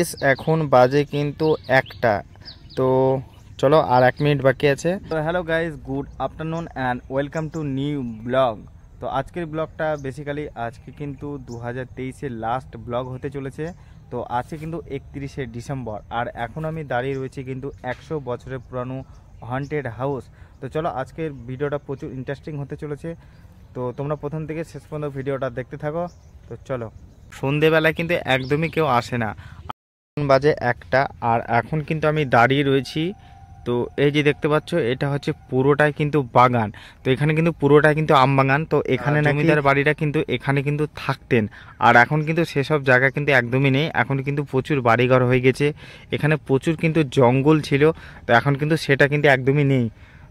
Guys এখন বাজে কিন্তু 1টা। তো চলো আর 1 মিনিট বাকি আছে। তো hello guys, good afternoon and welcome to new blog. তো আজকের ব্লগটা বেসিক্যালি আজকে কিন্তু 2023-এর লাস্ট ব্লগ হতে চলেছে। তো আজকে কিন্তু 31শে ডিসেম্বর, আর এখন আমি দাঁড়িয়ে রয়েছি কিন্তু 100 বছরের পুরানো হন্টেড হাউস। তো চলো আজকের ভিডিওটা প্রচুর ইন্টারেস্টিং হতে চলেছে। তো তোমরা প্রথম থেকে শেষ পর্যন্ত ভিডিওটা দেখতে থাকো। তো চলো, সন্ধেবেলায় কিন্তু একদমই কেউ আসে না। বাজে 1টা, আর এখন কিন্তু আমি দাঁড়িয়ে রয়েছি। তো এই যে দেখতে পাচ্ছ, এটা হচ্ছে পুরোটাই কিন্তু বাগান। তো এখানে কিন্তু পুরোটাই কিন্তু আম বাগান। তো এখানে জমিদার বাড়িটা কিন্তু এখানে কিন্তু থাকতেন, আর এখন কিন্তু সেসব জায়গা কিন্তু একদমই নেই। এখন কিন্তু প্রচুর বাড়িঘর হয়ে গেছে। এখানে প্রচুর কিন্তু জঙ্গল ছিল, তো এখন কিন্তু সেটা কিন্তু একদমই নেই।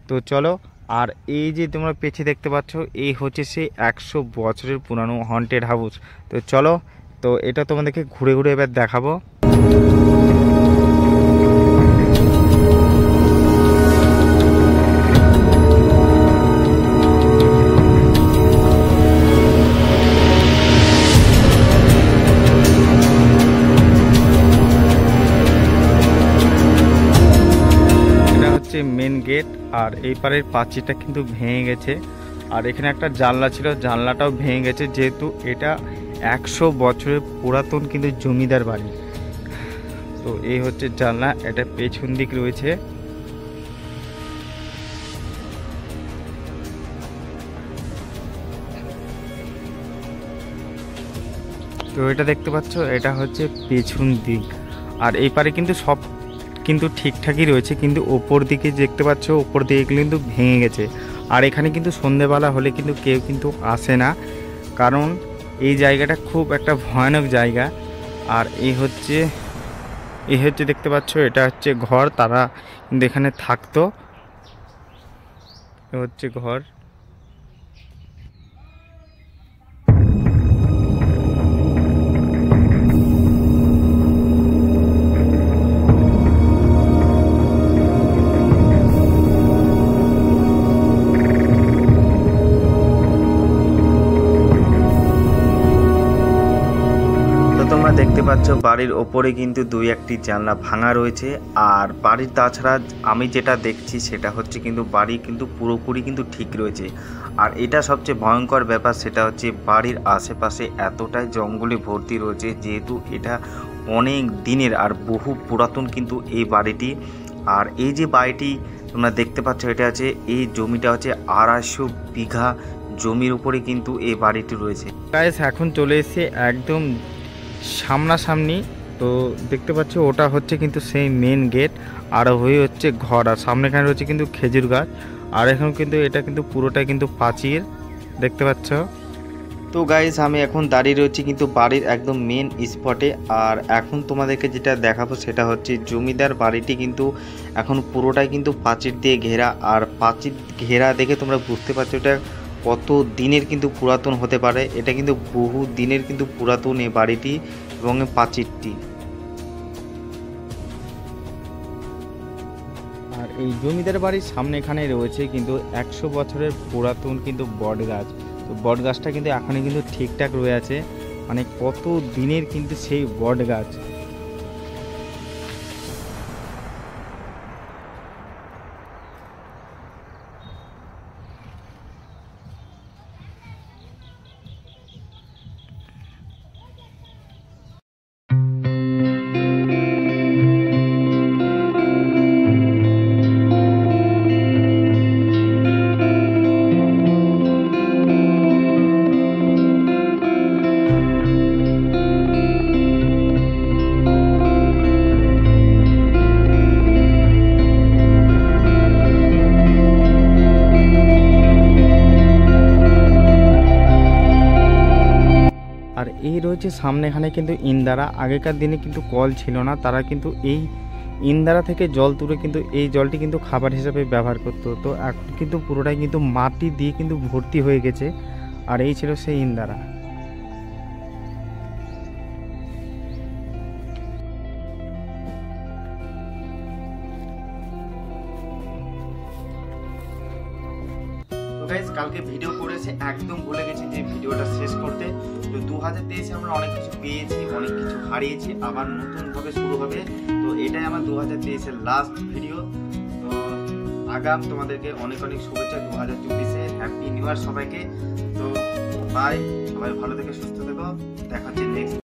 তো চলো, আর এই যে তোমরা পেছে দেখতে পাচ্ছ, এই হচ্ছে সেই 100 বছরের পুরানো হন্টেড হাউস। তো চলো, তো এটা তোমাদেরকে ঘুরে ঘুরে এবার দেখাবো। মেন গেট, আর এই পারের পাঁচিলটা কিন্তু ভেঙে গেছে, আর এখানে একটা জানলা ছিল, জানলাটাও ভেঙে গেছে, যেহেতু এটা 100 বছরের পুরাতন কিন্তু জমিদার বাড়ি। তো এই হচ্ছে জানলা, এটা পেছন দিক রয়েছে। তো এটা দেখতে পাচ্ছ, এটা হচ্ছে পেছন দিক। আর এই পারে কিন্তু সব কিন্তু ঠিকঠাকই রয়েছে, কিন্তু ওপর দিকে দেখতে পাচ্ছ, ওপর দিকে কিন্তু ভেঙে গেছে। আর এখানে কিন্তু সন্ধেবেলা হলে কিন্তু কেউ কিন্তু আসে না, কারণ এই জায়গাটা খুব একটা ভয়ানক জায়গা। আর এই হচ্ছে দেখতে পাচ্ছ, এটা হচ্ছে ঘর, তারা কিন্তু এখানে থাকতো। এ হচ্ছে ঘর। দেখতে পাচ্ছ বাড়ির ওপরে কিন্তু 2-1টি জানলা ভাঙা রয়েছে। আর বাড়ির তাছাড়া আমি যেটা দেখছি সেটা হচ্ছে কিন্তু বাড়ি কিন্তু পুরোপুরি কিন্তু ঠিক রয়েছে। আর এটা সবচেয়ে ভয়ঙ্কর ব্যাপার, সেটা হচ্ছে বাড়ির আশেপাশে এতটাই জঙ্গলে ভর্তি রয়েছে, যেহেতু এটা অনেক দিনের আর বহু পুরাতন কিন্তু এই বাড়িটি। আর এই যে বাড়িটি তোমরা দেখতে পাচ্ছ, এটা আছে, এই জমিটা হচ্ছে 250 বিঘা জমির উপরে কিন্তু এই বাড়িটি রয়েছে। গাইস এখন চলে এসেছে একদম সামনাসামনি। তো দেখতে পাচ্ছ, ওটা হচ্ছে কিন্তু সেই মেন গেট, আর হয়ে হচ্ছে ঘর, আর সামনেখানে রয়েছে কিন্তু খেজুর গাছ। আর এখন কিন্তু এটা কিন্তু পুরোটাই কিন্তু প্রাচীর দেখতে পাচ্ছ। তো গাইস আমি এখন দাঁড়িয়ে রয়েছি কিন্তু বাড়ির একদম মেন স্পটে। আর এখন তোমাদেরকে যেটা দেখাবো সেটা হচ্ছে জমিদার বাড়িটি কিন্তু এখন পুরোটাই কিন্তু প্রাচীর দিয়ে ঘেরা। আর প্রাচীর ঘেরা দেখে তোমরা বুঝতে পারছো এটা কত দিনের কিন্তু পুরাতন হতে পারে। এটা কিন্তু বহু দিনের কিন্তু পুরাতন এই বাড়িটি এবং প্রাচীরটি। আর এই জমিদার বাড়ির সামনে এখানে রয়েছে কিন্তু 100 বছরের পুরাতন কিন্তু বট গাছ। তো বট গাছটা কিন্তু এখনই কিন্তু ঠিকঠাক রয়ে আছে, মানে কত দিনের কিন্তু সেই বট গাছ। আর এই রয়েছে সামনে এখানে কিন্তু ইন্দারা। আগেকার দিনে কিন্তু কল ছিল না, তারা কিন্তু এই ইন্দারা থেকে জল তুলে কিন্তু এই জলটি কিন্তু খাবার হিসাবে ব্যবহার করতো। তো এখন কিন্তু পুরোটাই কিন্তু মাটি দিয়ে কিন্তু ভর্তি হয়ে গেছে। আর এই ছিল সেই ইন্দারা। গাইস কালকে ভিডিও করেছে একদম ভুলে গেছি যে ভিডিওটা শেষ করতে। তো 2023-এ আমরা অনেক কিছু পেয়েছি, অনেক কিছু হারিয়েছি, আবার নতুনভাবে শুরু হবে। তো এটাই আমার 2023-এর লাস্ট ভিডিও। তো আগাম তোমাদেরকে অনেক অনেক শুভেচ্ছা 2024-এ। হ্যাপি নিউ ইয়ার সবাইকে। তো বাই, সবাই ভালো থেকে সুস্থ থেকো, দেখা হচ্ছে নেক্সট